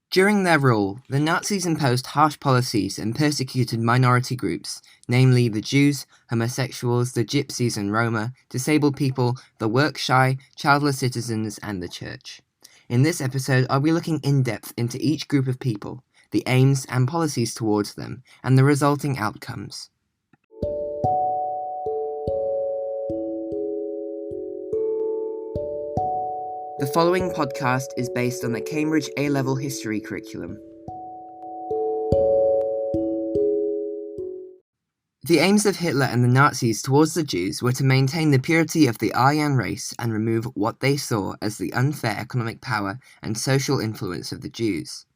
During their rule, the Nazis imposed harsh policies and persecuted minority groups, namely the Jews, homosexuals, the gypsies and Roma, disabled people, the work-shy, childless citizens, and the church. In this episode, I'll be looking in-depth into each group of people, the aims and policies towards them, and the resulting outcomes. The following podcast is based on the Cambridge A-Level History curriculum. The aims of Hitler and the Nazis towards the Jews were to maintain the purity of the Aryan race and remove what they saw as the unfair economic power and social influence of the Jews.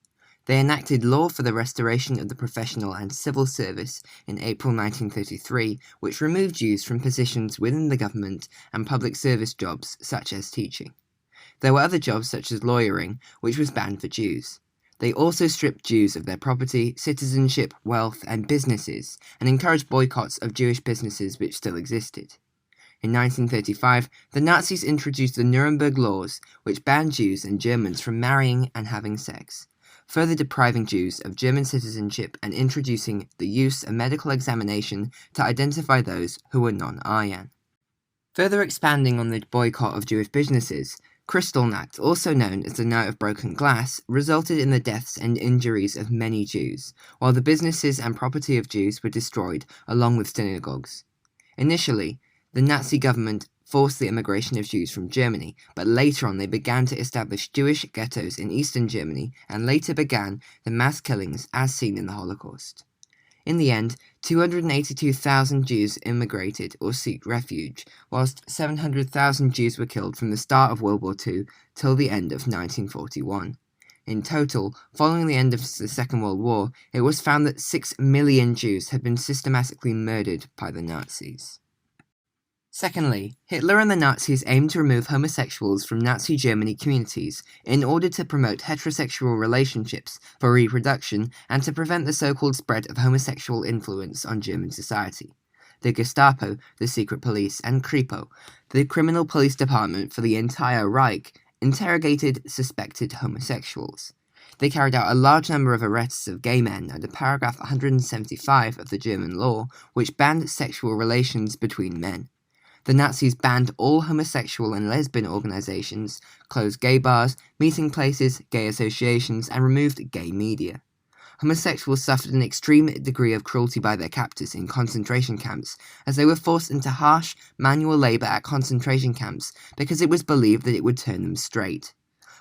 They enacted law for the restoration of the professional and civil service in April 1933, which removed Jews from positions within the government and public service jobs such as teaching. There were other jobs such as lawyering, which was banned for Jews. They also stripped Jews of their property, citizenship, wealth, and businesses, and encouraged boycotts of Jewish businesses which still existed. In 1935, the Nazis introduced the Nuremberg Laws, which banned Jews and Germans from marrying and having sex, further depriving Jews of German citizenship and introducing the use of medical examination to identify those who were non-Aryan. Further expanding on the boycott of Jewish businesses, Kristallnacht, also known as the Night of Broken Glass, resulted in the deaths and injuries of many Jews, while the businesses and property of Jews were destroyed, along with synagogues. Initially, the Nazi government forced the immigration of Jews from Germany, but later on they began to establish Jewish ghettos in eastern Germany, and later began the mass killings as seen in the Holocaust. In the end, 282,000 Jews immigrated or sought refuge, whilst 700,000 Jews were killed from the start of World War II till the end of 1941. In total, following the end of the Second World War, it was found that 6 million Jews had been systematically murdered by the Nazis. Secondly, Hitler and the Nazis aimed to remove homosexuals from Nazi Germany communities in order to promote heterosexual relationships for reproduction and to prevent the so-called spread of homosexual influence on German society. The Gestapo, the secret police, and Kripo, the criminal police department for the entire Reich, interrogated suspected homosexuals. They carried out a large number of arrests of gay men under paragraph 175 of the German law, which banned sexual relations between men. The Nazis banned all homosexual and lesbian organizations, closed gay bars, meeting places, gay associations, and removed gay media. Homosexuals suffered an extreme degree of cruelty by their captors in concentration camps, as they were forced into harsh, manual labor at concentration camps because it was believed that it would turn them straight.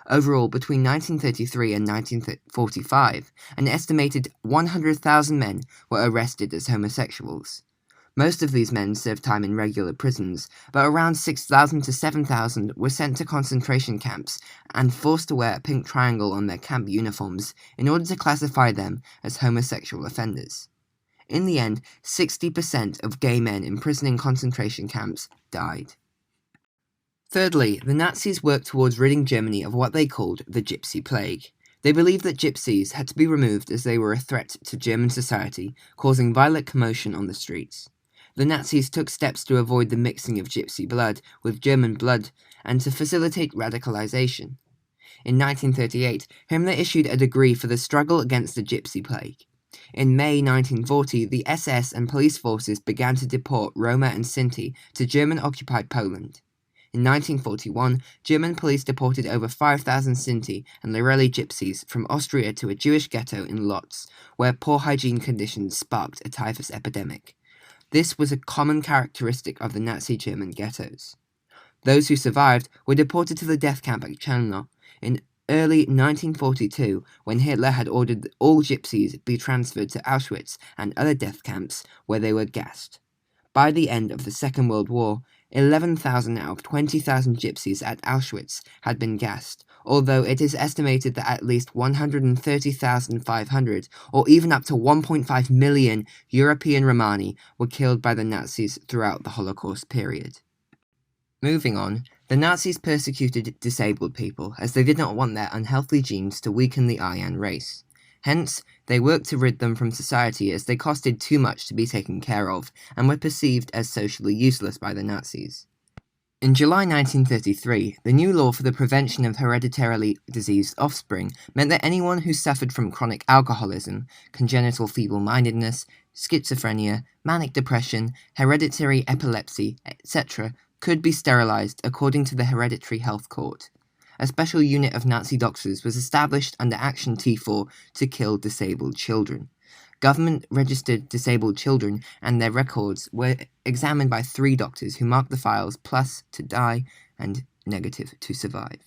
Overall, between 1933 and 1945, an estimated 100,000 men were arrested as homosexuals. Most of these men served time in regular prisons, but around 6,000 to 7,000 were sent to concentration camps and forced to wear a pink triangle on their camp uniforms in order to classify them as homosexual offenders. In the end, 60% of gay men imprisoned in concentration camps died. Thirdly, the Nazis worked towards ridding Germany of what they called the Gypsy Plague. They believed that gypsies had to be removed as they were a threat to German society, causing violent commotion on the streets. The Nazis took steps to avoid the mixing of gypsy blood with German blood and to facilitate radicalization. In 1938, Himmler issued a decree for the struggle against the Gypsy Plague. In May 1940, the SS and police forces began to deport Roma and Sinti to German-occupied Poland. In 1941, German police deported over 5,000 Sinti and Lorelli gypsies from Austria to a Jewish ghetto in Lodz, where poor hygiene conditions sparked a typhus epidemic. This was a common characteristic of the Nazi German ghettos. Those who survived were deported to the death camp at Chelmno in early 1942, when Hitler had ordered that all gypsies be transferred to Auschwitz and other death camps where they were gassed. By the end of the Second World War, 11,000 out of 20,000 gypsies at Auschwitz had been gassed, although it is estimated that at least 130,500, or even up to 1.5 million European Romani were killed by the Nazis throughout the Holocaust period. Moving on, the Nazis persecuted disabled people as they did not want their unhealthy genes to weaken the Aryan race. Hence, they worked to rid them from society as they costed too much to be taken care of and were perceived as socially useless by the Nazis. In July 1933, the new law for the prevention of hereditarily diseased offspring meant that anyone who suffered from chronic alcoholism, congenital feeble-mindedness, schizophrenia, manic depression, hereditary epilepsy, etc., could be sterilized according to the Hereditary Health Court. A special unit of Nazi doctors was established under Action T4 to kill disabled children. Government-registered disabled children and their records were examined by 3 doctors who marked the files plus to die and negative to survive.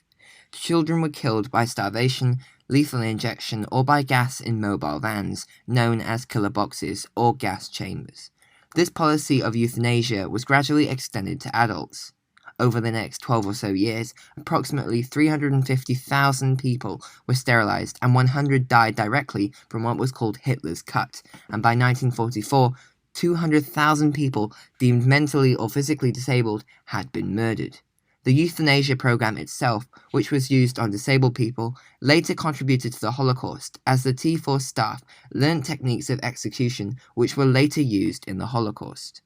Children were killed by starvation, lethal injection, or by gas in mobile vans, known as killer boxes or gas chambers. This policy of euthanasia was gradually extended to adults. Over the next 12 or so years, approximately 350,000 people were sterilized and 100 died directly from what was called Hitler's cut, and by 1944, 200,000 people deemed mentally or physically disabled had been murdered. The euthanasia program itself, which was used on disabled people, later contributed to the Holocaust as the T4 staff learned techniques of execution which were later used in the Holocaust.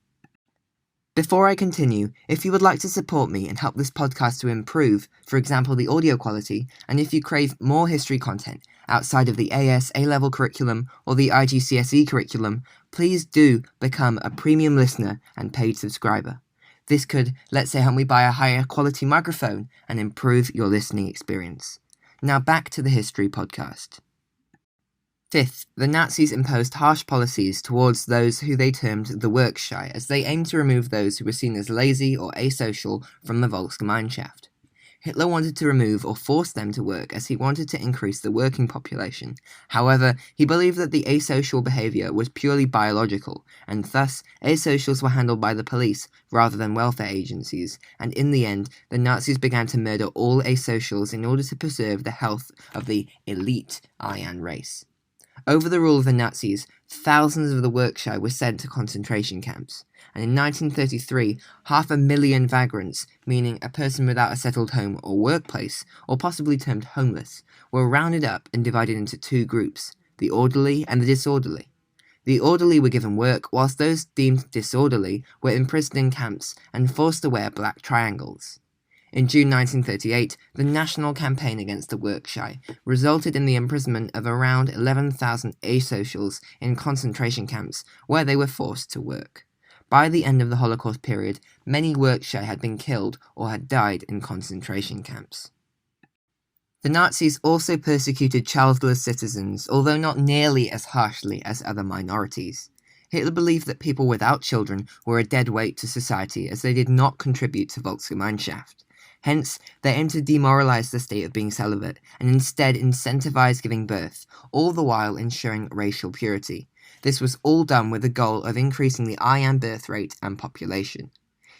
Before I continue, if you would like to support me and help this podcast to improve, for example the audio quality, and if you crave more history content outside of the AS A-level curriculum or the IGCSE curriculum, please do become a premium listener and paid subscriber. This could, let's say, help me buy a higher quality microphone and improve your listening experience. Now back to the history podcast. Fifth, the Nazis imposed harsh policies towards those who they termed the work shy, as they aimed to remove those who were seen as lazy or asocial from the Volksgemeinschaft. Hitler wanted to remove or force them to work as he wanted to increase the working population. However, he believed that the asocial behavior was purely biological, and thus asocials were handled by the police rather than welfare agencies, and in the end, the Nazis began to murder all asocials in order to preserve the health of the elite Aryan race. Over the rule of the Nazis, thousands of the work-shy were sent to concentration camps, and in 1933, 500,000 vagrants, meaning a person without a settled home or workplace, or possibly termed homeless, were rounded up and divided into 2 groups, the orderly and the disorderly. The orderly were given work, whilst those deemed disorderly were imprisoned in camps and forced to wear black triangles. In June 1938, the national campaign against the work-shy resulted in the imprisonment of around 11,000 asocials in concentration camps where they were forced to work. By the end of the Holocaust period, many work-shy had been killed or had died in concentration camps. The Nazis also persecuted childless citizens, although not nearly as harshly as other minorities. Hitler believed that people without children were a dead weight to society as they did not contribute to Volksgemeinschaft. Hence, they aimed to demoralize the state of being celibate and instead incentivize giving birth, all the while ensuring racial purity. This was all done with the goal of increasing the Aryan birth rate and population.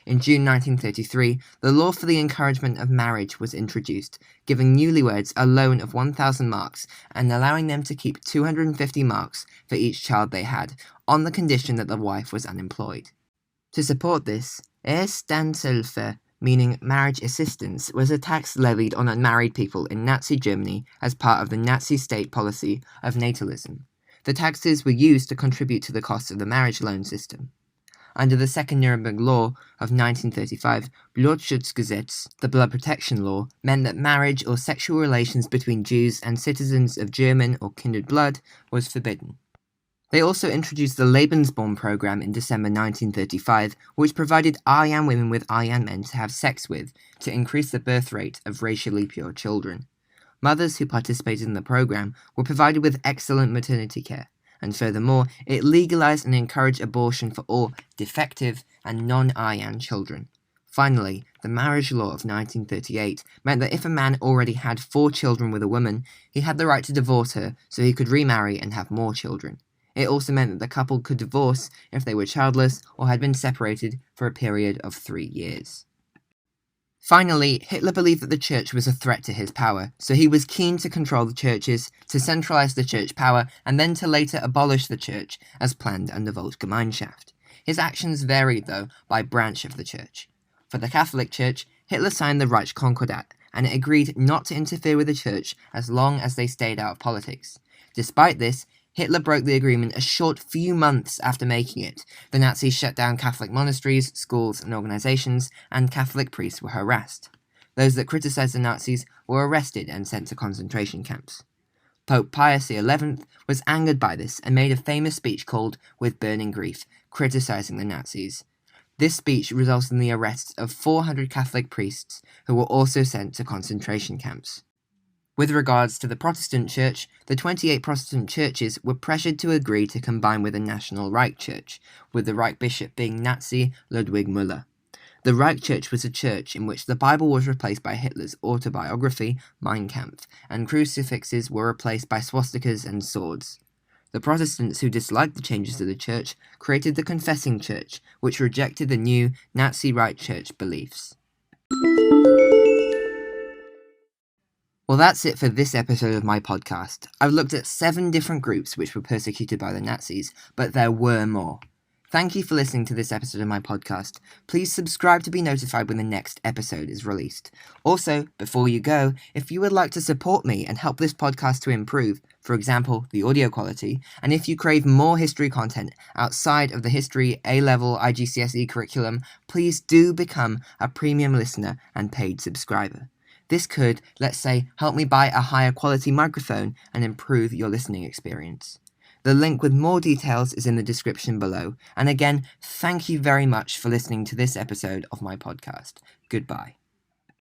In June 1933, the law for the encouragement of marriage was introduced, giving newlyweds a loan of 1,000 marks and allowing them to keep 250 marks for each child they had, on the condition that the wife was unemployed. To support this, Erstanshilfe, meaning marriage assistance, was a tax levied on unmarried people in Nazi Germany as part of the Nazi state policy of natalism. The taxes were used to contribute to the cost of the marriage loan system. Under the Second Nuremberg Law of 1935, Blutschutzgesetz, the blood protection law, meant that marriage or sexual relations between Jews and citizens of German or kindred blood was forbidden. They also introduced the Lebensborn program in December 1935, which provided Aryan women with Aryan men to have sex with to increase the birth rate of racially pure children. Mothers who participated in the program were provided with excellent maternity care, and furthermore, it legalized and encouraged abortion for all defective and non-Aryan children. Finally, the marriage law of 1938 meant that if a man already had 4 children with a woman, he had the right to divorce her so he could remarry and have more children. It also meant that the couple could divorce if they were childless or had been separated for a period of 3 years. Finally, Hitler believed that the church was a threat to his power, so he was keen to control the churches, to centralize the church power, and then to later abolish the church, as planned under Volksgemeinschaft. His actions varied, though, by branch of the church. For the Catholic Church, Hitler signed the Reichskonkordat, and it agreed not to interfere with the church as long as they stayed out of politics. Despite this, Hitler broke the agreement a short few months after making it. The Nazis shut down Catholic monasteries, schools, and organizations, and Catholic priests were harassed. Those that criticized the Nazis were arrested and sent to concentration camps. Pope Pius XI was angered by this and made a famous speech called With Burning Grief, criticizing the Nazis. This speech resulted in the arrest of 400 Catholic priests who were also sent to concentration camps. With regards to the Protestant Church, the 28 Protestant churches were pressured to agree to combine with the National Reich Church, with the Reich bishop being Nazi Ludwig Müller. The Reich Church was a church in which the Bible was replaced by Hitler's autobiography, Mein Kampf, and crucifixes were replaced by swastikas and swords. The Protestants who disliked the changes to the church created the Confessing Church, which rejected the new Nazi Reich Church beliefs. Well, that's it for this episode of my podcast. I've looked at 7 different groups which were persecuted by the Nazis, but there were more. Thank you for listening to this episode of my podcast. Please subscribe to be notified when the next episode is released. Also, before you go, if you would like to support me and help this podcast to improve, for example, the audio quality, and if you crave more history content outside of the History A-Level IGCSE curriculum, please do become a premium listener and paid subscriber. This could, let's say, help me buy a higher quality microphone and improve your listening experience. The link with more details is in the description below. And again, thank you very much for listening to this episode of my podcast. Goodbye.